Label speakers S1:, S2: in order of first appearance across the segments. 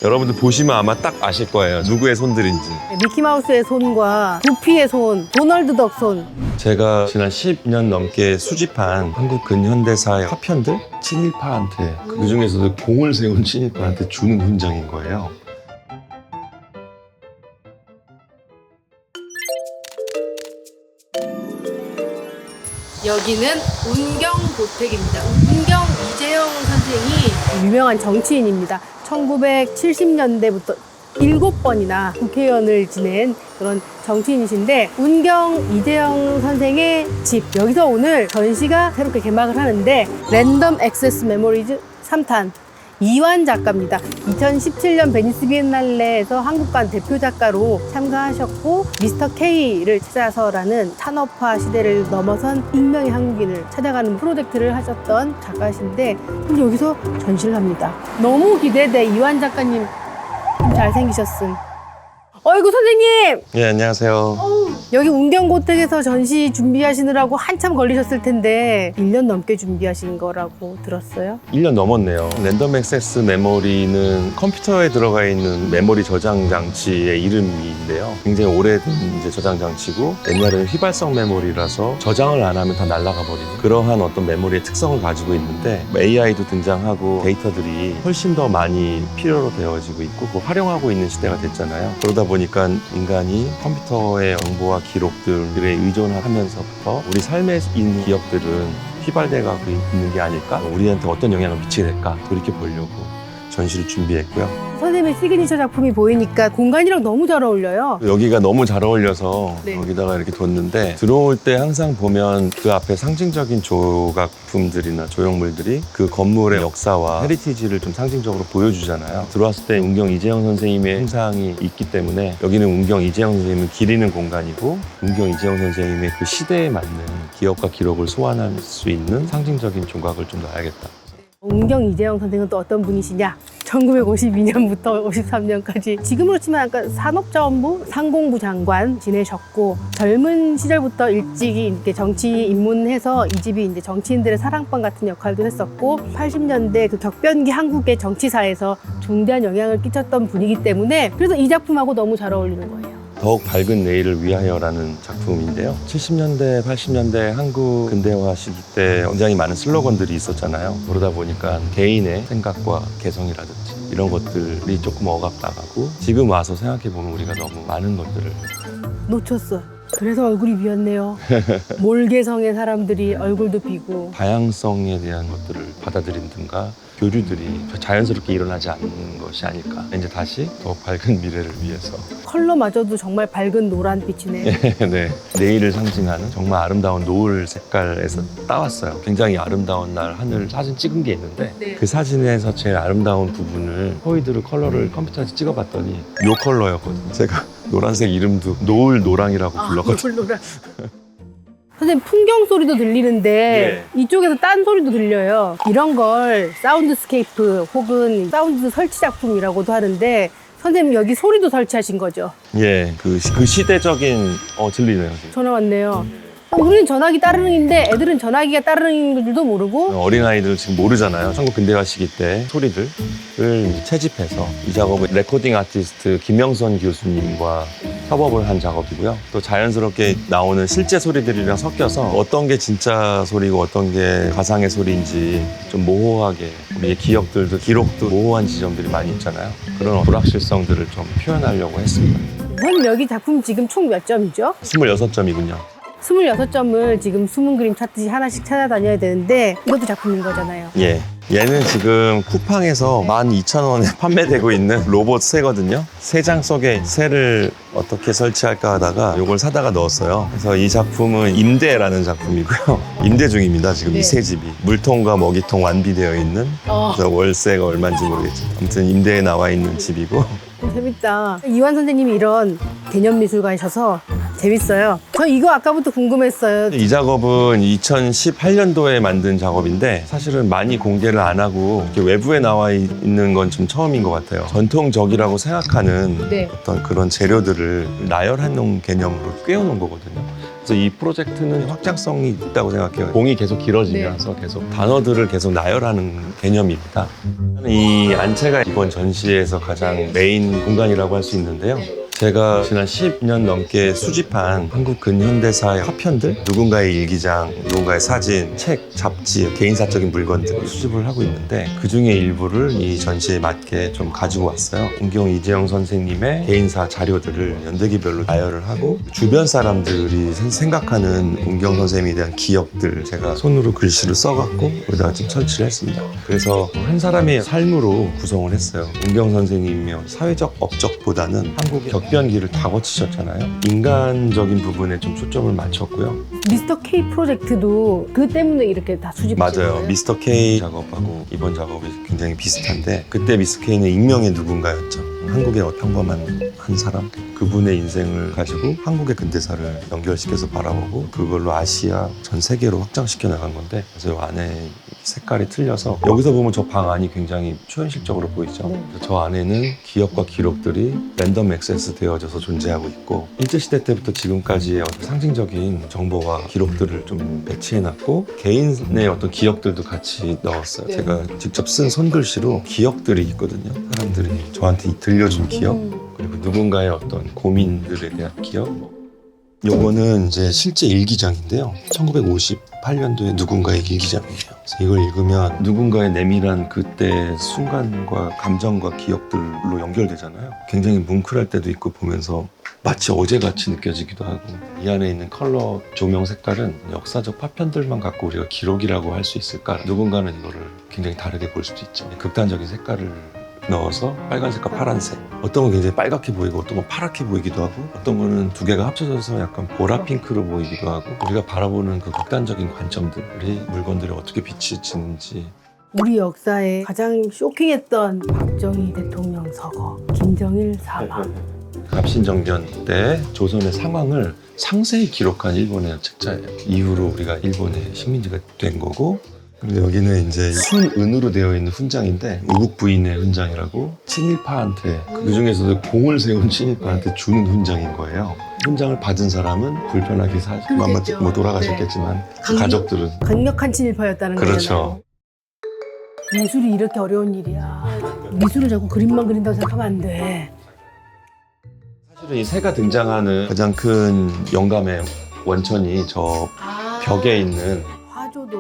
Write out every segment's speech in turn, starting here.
S1: 여러분들 보시면 아마 딱 아실 거예요. 누구의 손들인지.
S2: 미키마우스의 손과 구피의 손, 도널드 덕 손.
S1: 제가 지난 10년 넘게 수집한 한국 근현대사의 화편들? 친일파한테, 그 중에서도 공을 세운 친일파한테 주는 훈장인 거예요.
S2: 여기는 운경고택입니다. 운경 이재영 선생이 유명한 정치인입니다. 1970년대부터 7번이나 국회의원을 지낸 그런 정치인이신데, 운경 이재영 선생의 집, 여기서 오늘 전시가 새롭게 개막을 하는데, 랜덤 액세스 메모리즈 3탄 이완 작가입니다. 2017년 베니스 비엔날레에서 한국관 대표 작가로 참가하셨고, 미스터 K를 찾아서라는 산업화 시대를 넘어선 익명의 한국인을 찾아가는 프로젝트를 하셨던 작가신데, 근데 여기서 전시를 합니다. 너무 기대돼. 이완 작가님 좀 잘생기셨음. 어이구 선생님!
S1: 예, 안녕하세요.
S2: 여기 운경고택에서 전시 준비하시느라고 한참 걸리셨을 텐데 1년 넘게 준비하신 거라고 들었어요?
S1: 1년 넘었네요. 랜덤 액세스 메모리는 컴퓨터에 들어가 있는 메모리 저장 장치의 이름인데요. 굉장히 오래된 이제 저장 장치고, 옛날에는 휘발성 메모리라서 저장을 안 하면 다 날아가 버리는 그러한 어떤 메모리의 특성을 가지고 있는데, AI도 등장하고 데이터들이 훨씬 더 많이 필요로 되어지고 있고, 그걸 활용하고 있는 시대가 됐잖아요. 그러다 보니까 인간이 컴퓨터의 정보와 기록들에 의존하면서부터 우리 삶에 있는 기억들은 휘발돼가고 있는 게 아닐까? 우리한테 어떤 영향을 미치게 될까? 돌이켜보려고 전시를 준비했고요.
S2: 선생님의 시그니처 작품이 보이니까 공간이랑 너무 잘 어울려요.
S1: 여기가 너무 잘 어울려서
S2: 네.
S1: 여기다가 이렇게 뒀는데, 들어올 때 항상 보면 그 앞에 상징적인 조각품들이나 조형물들이 그 건물의 역사와 헤리티지를 좀 상징적으로 보여주잖아요. 들어왔을 때 운경 이재영 선생님의 형상이 있기 때문에 여기는 운경 이재영 선생님을 기리는 공간이고, 운경 이재영 선생님의 그 시대에 맞는 기억과 기록을 소환할 수 있는 상징적인 조각을 좀 놔야겠다.
S2: 운경 이재영 선생은 또 어떤 분이시냐? 1952년부터 53년까지 지금으로 치면 아까 산업자원부 상공부 장관 지내셨고, 젊은 시절부터 일찍이 이렇게 정치에 입문해서 이 집이 이제 정치인들의 사랑방 같은 역할도 했었고, 80년대 그 격변기 한국의 정치사에서 중대한 영향을 끼쳤던 분이기 때문에, 그래서 이 작품하고 너무 잘 어울리는 거예요.
S1: 더욱 밝은 내일을 위하여라는 작품인데요. 70년대, 80년대 한국 근대화 시기 때 굉장히 많은 슬로건들이 있었잖아요. 그러다 보니까 개인의 생각과 개성이라든지 이런 것들이 조금 억압당하고, 지금 와서 생각해보면 우리가 너무 많은 것들을
S2: 놓쳤어. 그래서 얼굴이 비었네요. 몰개성의 사람들이 얼굴도 비고.
S1: 다양성에 대한 것들을 받아들인든가 교류들이 자연스럽게 일어나지 않는 것이 아닐까. 이제 다시 더 밝은 미래를 위해서.
S2: 컬러마저도 정말 밝은 노란빛이네.
S1: 네, 내일을 상징하는 정말 아름다운 노을 색깔에서 따왔어요. 굉장히 아름다운 날 하늘 사진 찍은 게 있는데,
S2: 네.
S1: 그 사진에서 제일 아름다운 부분을 포이드로 컬러를 컴퓨터에서 찍어봤더니 요 컬러였거든요. 제가 노란색 이름도 노을 노랑이라고 불렀거든요.
S2: 노란. 선생님, 풍경 소리도 들리는데 이쪽에서 딴 소리도 들려요. 이런 걸 사운드스케이프 혹은 사운드 설치 작품이라고도 하는데, 선생님 여기 소리도 설치하신 거죠?
S1: 예, 그 시대적인 들리네요. 지금.
S2: 전화 왔네요. 우리는 전화기 따르릉인데 애들은 전화기가 따르릉인 줄도 모르고.
S1: 어린아이들 지금 모르잖아요. 한국 근대화 시기 때 소리들을 채집해서 이 작업을 레코딩 아티스트 김영선 교수님과 협업을 한 작업이고요. 또 자연스럽게 나오는 실제 소리들이랑 섞여서 어떤 게 진짜 소리고 어떤 게 가상의 소리인지 좀 모호하게, 우리의 기억들도 기록도 모호한 지점들이 많이 있잖아요. 그런 불확실성들을 좀 표현하려고 했습니다.
S2: 선생님 여기 작품 지금 총 몇 점이죠?
S1: 26점이군요.
S2: 26점을 지금 숨은 그림 찾듯이 하나씩 찾아다녀야 되는데, 이것도 작품인 거잖아요.
S1: 예. 얘는 지금 쿠팡에서 12,000원에 판매되고 있는 로봇 새거든요. 새장 속에 새를 어떻게 설치할까 하다가 이걸 사다가 넣었어요. 그래서 이 작품은 임대라는 작품이고요. 임대 중입니다, 지금
S2: 네.
S1: 이 새 집이. 물통과 먹이통 완비되어 있는, 그래서 월세가 얼마인지 모르겠지만 아무튼 임대에 나와 있는 집이고.
S2: 재밌다. 이완 선생님이 이런 개념 미술가이셔서 재밌어요. 저 이거 아까부터 궁금했어요.
S1: 이 작업은 2018년도에 만든 작업인데, 사실은 많이 공개를 안 하고 이렇게 외부에 나와 있는 건 좀 처음인 것 같아요. 전통적이라고 생각하는
S2: 네.
S1: 어떤 그런 재료들을 나열해 놓은 개념으로 꿰어놓은 거거든요. 그래서 이 프로젝트는 확장성이 있다고 생각해요. 공이 계속 길어지면서 계속 단어들을 계속 나열하는 개념입니다. 이 안채가 이번 전시에서 가장 메인 공간이라고 할 수 있는데요. 제가 지난 10년 넘게 수집한 한국 근현대사의 화편들, 누군가의 일기장, 누군가의 사진, 책, 잡지, 개인사적인 물건들을 수집을 하고 있는데 그중에 일부를 이 전시에 맞게 좀 가지고 왔어요. 김경 이재영 선생님의 개인사 자료들을 연대기별로 나열을 하고 주변 사람들이 생각하는 문경 선생님에 대한 기억들 제가 손으로 글씨를 써갖고 여기다가 좀 설치를 했습니다. 그래서 한 사람의 삶으로 구성을 했어요. 문경 선생님이며 사회적 업적보다는 한국의 격변기를 다 거치셨잖아요. 인간적인 부분에 좀 초점을 맞췄고요.
S2: 미스터 K 프로젝트도 그 때문에 이렇게 다 수집하신
S1: 맞아요.
S2: 거예요?
S1: 미스터 K 작업하고 이번 작업이 굉장히 비슷한데 그때 미스터 K는 익명의 누군가였죠. 한국의 평범한 한 사람, 그분의 인생을 가지고 한국의 근대사를 연결시켜서 바라보고 그걸로 아시아 전 세계로 확장시켜 나간 건데 그래서 이 안에 색깔이 틀려서 여기서 보면 저 방 안이 굉장히 초현실적으로 보이죠.
S2: 네.
S1: 저 안에는 기억과 기록들이 랜덤 액세스 되어져서 존재하고 있고 일제시대 때부터 지금까지의 어떤 상징적인 정보와 기록들을 좀 배치해놨고 개인의 어떤 기억들도 같이 넣었어요.
S2: 네.
S1: 제가 직접 쓴 손글씨로 기억들이 있거든요. 사람들이 저한테 들려준 기억 그리고 누군가의 어떤 고민들에 대한 기억. 요거는 이제 실제 일기장인데요. 1958년도에 누군가의 일기장이에요. 그래서 이걸 읽으면 누군가의 내밀한 그때 순간과 감정과 기억들로 연결되잖아요. 굉장히 뭉클할 때도 있고 보면서 마치 어제같이 느껴지기도 하고 이 안에 있는 컬러 조명 색깔은 역사적 파편들만 갖고 우리가 기록이라고 할 수 있을까? 누군가는 이거를 굉장히 다르게 볼 수도 있죠. 극단적인 색깔을 넣어서 빨간색과 파란색 어떤 건 굉장히 빨갛게 보이고 어떤 건 파랗게 보이기도 하고 어떤 거는 두 개가 합쳐져서 약간 보라 핑크로 보이기도 하고 우리가 바라보는 그 극단적인 관점들이 물건들이 어떻게 비치지는지
S2: 우리 역사에 가장 쇼킹했던 박정희 대통령 서거, 김정일 사망.
S1: 갑신정변 때 조선의 상황을 상세히 기록한 일본의 책자예요. 이후로 우리가 일본의 식민지가 된 거고 근데 여기는 이제 순은으로 되어 있는 훈장인데 우국 부인의 훈장이라고 친일파한테 그 중에서도 공을 세운 친일파한테 주는 훈장인 거예요. 훈장을 받은 사람은 불편하게
S2: 그렇겠죠.
S1: 뭐 돌아가셨겠지만 그 가족들은
S2: 강력한 친일파였다는
S1: 그렇죠.
S2: 거잖아요. 미술이 이렇게 어려운 일이야. 미술을 자꾸 그림만 그린다고 생각하면 안 돼.
S1: 사실은 이 새가 등장하는 가장 큰 영감의 원천이 저 벽에 있는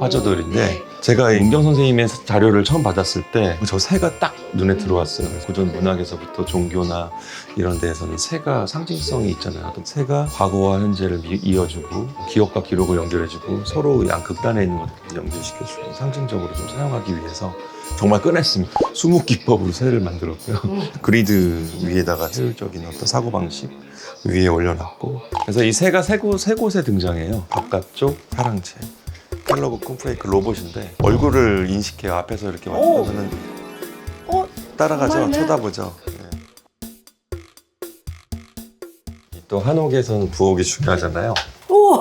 S1: 화조들인데 제가 문경 선생님의 자료를 처음 받았을 때 저 새가 딱 눈에 들어왔어요. 고전 문학에서부터 종교나 이런 데에서는 새가 상징성이 있잖아요. 새가 과거와 현재를 이어주고 기억과 기록을 연결해주고 서로 양극단에 있는 것들을 연결시켜주고 상징적으로 좀 사용하기 위해서 정말 꺼냈습니다. 수묵기법으로 새를 만들었고요. 그리드 위에다가 효율적인 어떤 사고방식 위에 올려놨고 그래서 이 새가 세 곳에 등장해요. 바깥쪽 사랑채 켈러그 콘프레이크 로봇인데 얼굴을 인식해요. 앞에서 이렇게 왔다면은 따라가죠.
S2: 정말네?
S1: 쳐다보죠. 네. 또 한옥에서는 부엌이 중요하잖아요.
S2: 오,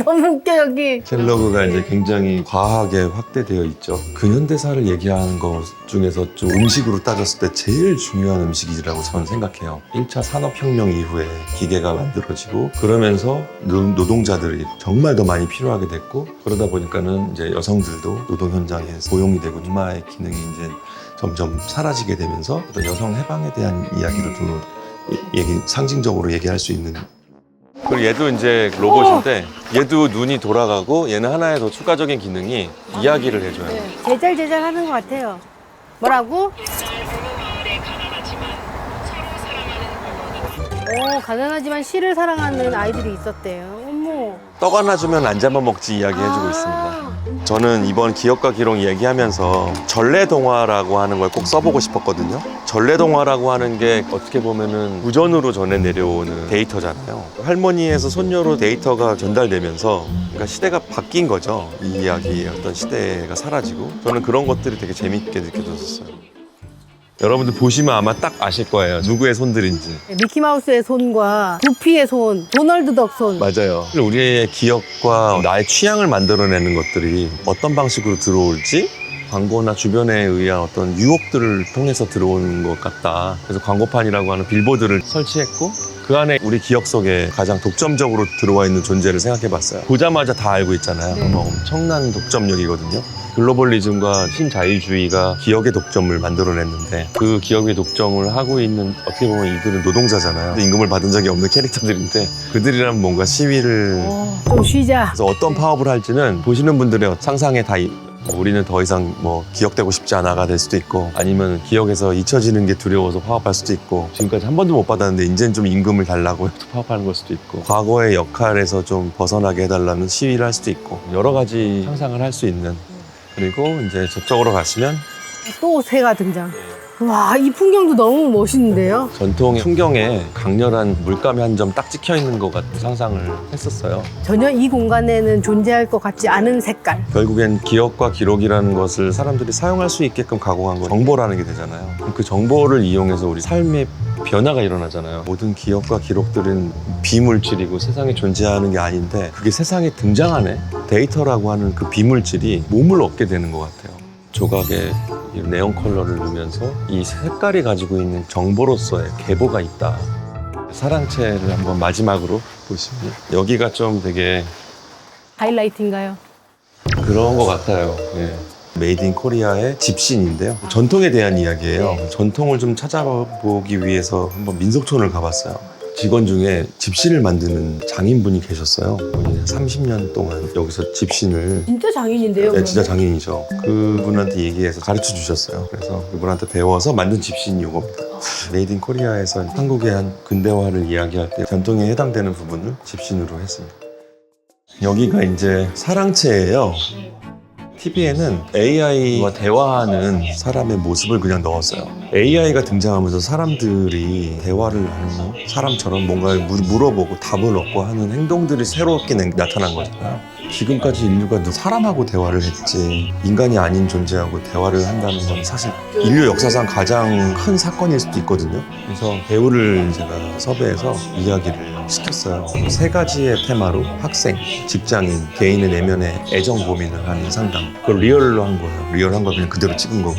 S2: 너무 웃겨 여기.
S1: 켈러그가 이제 굉장히 과하게 확대되어 있죠. 근현대사를 얘기하는 것 중에서 좀 음식으로 따졌을 때 제일 중요한 음식이라고 저는 생각해요. 1차 산업혁명 이후에 기계가 만들어지고 그러면서 노동자들이 정말 더 많이 필요하게 됐고 그러다 보니까는 이제 여성들도 노동 현장에 고용이 되고 이마의 기능이 이제 점점 사라지게 되면서 어떤 여성 해방에 대한 이야기를 좀 상징적으로 얘기할 수 있는 그리고 얘도 이제 로봇인데 얘도 눈이 돌아가고 얘는 하나의 더 추가적인 기능이 이야기를 해줘요.
S2: 제잘제잘 하는 것 같아요. 뭐라고? 오, 가난하지만 시를 사랑하는 아이들이 있었대요. 어머.
S1: 떡 하나 주면 안 잡아먹지 이야기 해주고 있습니다. 저는 이번 기억과 기록 얘기하면서 전래동화라고 하는 걸 꼭 써보고 싶었거든요. 전래동화라고 하는 게 어떻게 보면은 무전으로 전해 내려오는 데이터잖아요. 할머니에서 손녀로 데이터가 전달되면서 그러니까 시대가 바뀐 거죠. 이 이야기의 어떤 시대가 사라지고 저는 그런 것들이 되게 재밌게 느껴졌어요. 여러분들 보시면 아마 딱 아실 거예요. 누구의 손들인지.
S2: 미키마우스의 손과 구피의 손, 도널드 덕 손.
S1: 맞아요. 우리의 기억과 나의 취향을 만들어내는 것들이 어떤 방식으로 들어올지 광고나 주변에 의한 어떤 유혹들을 통해서 들어오는 것 같다. 그래서 광고판이라고 하는 빌보드를 설치했고 그 안에 우리 기억 속에 가장 독점적으로 들어와 있는 존재를 생각해봤어요. 보자마자 다 알고 있잖아요.
S2: 네.
S1: 엄청난 독점력이거든요. 글로벌리즘과 신자유주의가 기억의 독점을 만들어냈는데 그 기억의 독점을 하고 있는 어떻게 보면 이들은 노동자잖아요. 임금을 받은 적이 없는 캐릭터들인데 그들이란 뭔가 시위를
S2: 좀 쉬자.
S1: 그래서 어떤 파업을 할지는 보시는 분들의 상상에 다 우리는 더 이상 뭐 기억되고 싶지 않아가 될 수도 있고 아니면 기억에서 잊혀지는 게 두려워서 파업할 수도 있고 지금까지 한 번도 못 받았는데 이제는 좀 임금을 달라고 또 파업하는 걸 수도 있고 과거의 역할에서 좀 벗어나게 해달라는 시위를 할 수도 있고 여러 가지 상상을 할 수 있는 그리고 이제 저쪽으로 가시면
S2: 또 새가 등장. 와, 이 풍경도 너무 멋있는데요?
S1: 전통의 풍경에 강렬한 물감이 한 점 딱 찍혀 있는 것 같은 상상을 했었어요.
S2: 전혀 이 공간에는 존재할 것 같지 않은 색깔.
S1: 결국엔 기억과 기록이라는 것을 사람들이 사용할 수 있게끔 가공한 건 정보라는 게 되잖아요. 그 정보를 이용해서 우리 삶의 변화가 일어나잖아요. 모든 기억과 기록들은 비물질이고 세상에 존재하는 게 아닌데 그게 세상에 등장하네. 데이터라고 하는 그 비물질이 몸을 얻게 되는 것 같아요. 조각에 이 네온 컬러를 넣으면서 이 색깔이 가지고 있는 정보로서의 계보가 있다. 사랑채를 한번 마지막으로 보시면 여기가 좀 되게
S2: 하이라이트인가요?
S1: 그런 것 같아요. 예. 메이드 인 코리아의 집신인데요. 전통에 대한 이야기예요. 전통을 좀 찾아보기 위해서 한번 민속촌을 가봤어요. 직원 중에 집신을 만드는 장인분이 계셨어요. 30년 동안 여기서 집신을
S2: 진짜 장인인데요?
S1: 네, 진짜 장인이죠. 그분한테 얘기해서 가르쳐 주셨어요. 그래서 그분한테 배워서 만든 집신이 이겁니다. 메이드 인 코리아에서 한국의 한 근대화를 이야기할 때 전통에 해당되는 부분을 집신으로 했습니다. 여기가 이제 사랑채예요. TV에는 AI와 대화하는 사람의 모습을 그냥 넣었어요. AI가 등장하면서 사람들이 대화를 하는 사람처럼 뭔가를 물어보고 답을 얻고 하는 행동들이 새롭게 나타난 거잖아요. 지금까지 인류가 사람하고 대화를 했지 인간이 아닌 존재하고 대화를 한다는 건 사실 인류 역사상 가장 큰 사건일 수도 있거든요. 그래서 배우를 제가 섭외해서 이야기를 시켰어요. 세 가지의 테마로 학생, 직장인, 개인의 내면의 애정 고민을 하는 상담. 그걸 리얼로 한 거예요. 리얼한 걸 그냥 그대로 찍은 거고.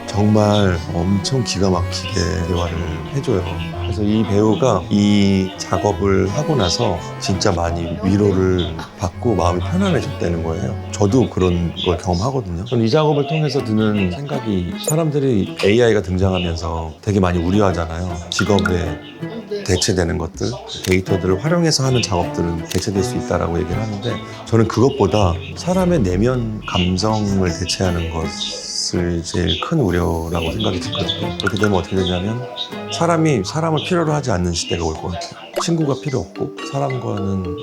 S1: 정말 엄청 기가 막히게 대화를 해줘요. 그래서 이 배우가 이 작업을 하고 나서 진짜 많이 위로를 받고 마음이 편안해졌다는 거예요. 저도 그런 걸 경험하거든요. 저는 이 작업을 통해서 드는 생각이 사람들이 AI가 등장하면서 되게 많이 우려하잖아요. 직업에 대체되는 것들, 데이터들을 활용해서 하는 작업들은 대체될 수 있다라고 얘기를 하는데 저는 그것보다 사람의 내면 감성을 대체하는 것을 제일 큰 우려라고 생각이 들거든요. 그렇게 되면 어떻게 되냐면 사람이 사람을 필요로 하지 않는 시대가 올 것 같아요. 친구가 필요 없고 사람과는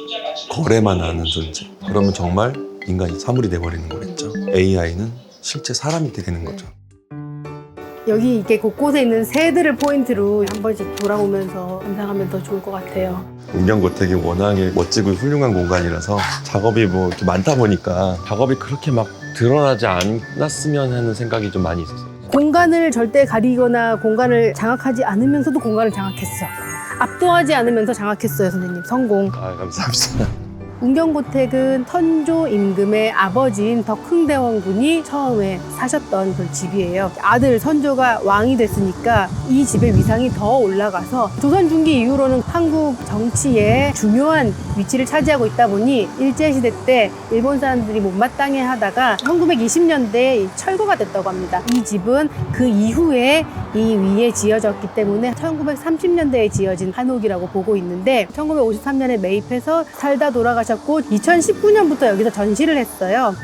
S1: 거래만 하는 존재. 그러면 정말 인간이 사물이 돼버리는 거겠죠. AI는 실제 사람이 되는 거죠.
S2: 여기 이렇게 곳곳에 있는 새들을 포인트로 한 번씩 돌아오면서 감상하면 더 좋을 것 같아요.
S1: 운영고택이 워낙에 멋지고 훌륭한 공간이라서 작업이 뭐 이렇게 많다 보니까 작업이 그렇게 막 드러나지 않았으면 하는 생각이 좀 많이 있었어요.
S2: 공간을 절대 가리거나 공간을 장악하지 않으면서도 공간을 장악했어. 압도하지 않으면서 장악했어요, 선생님. 성공.
S1: 아, 감사합니다.
S2: 운경고택은 선조 임금의 아버지인 덕흥대원 군이 처음에 사셨던 그 집이에요. 아들 선조가 왕이 됐으니까 이 집의 위상이 더 올라가서 조선 중기 이후로는 한국 정치에 중요한 위치를 차지하고 있다 보니 일제시대 때 일본 사람들이 못마땅해 하다가 1920년대에 철거가 됐다고 합니다. 이 집은 그 이후에 이 위에 지어졌기 때문에 1930년대에 지어진 한옥이라고 보고 있는데 1953년에 매입해서 살다 돌아가셨고 2019년부터 여기서 전시를 했어요.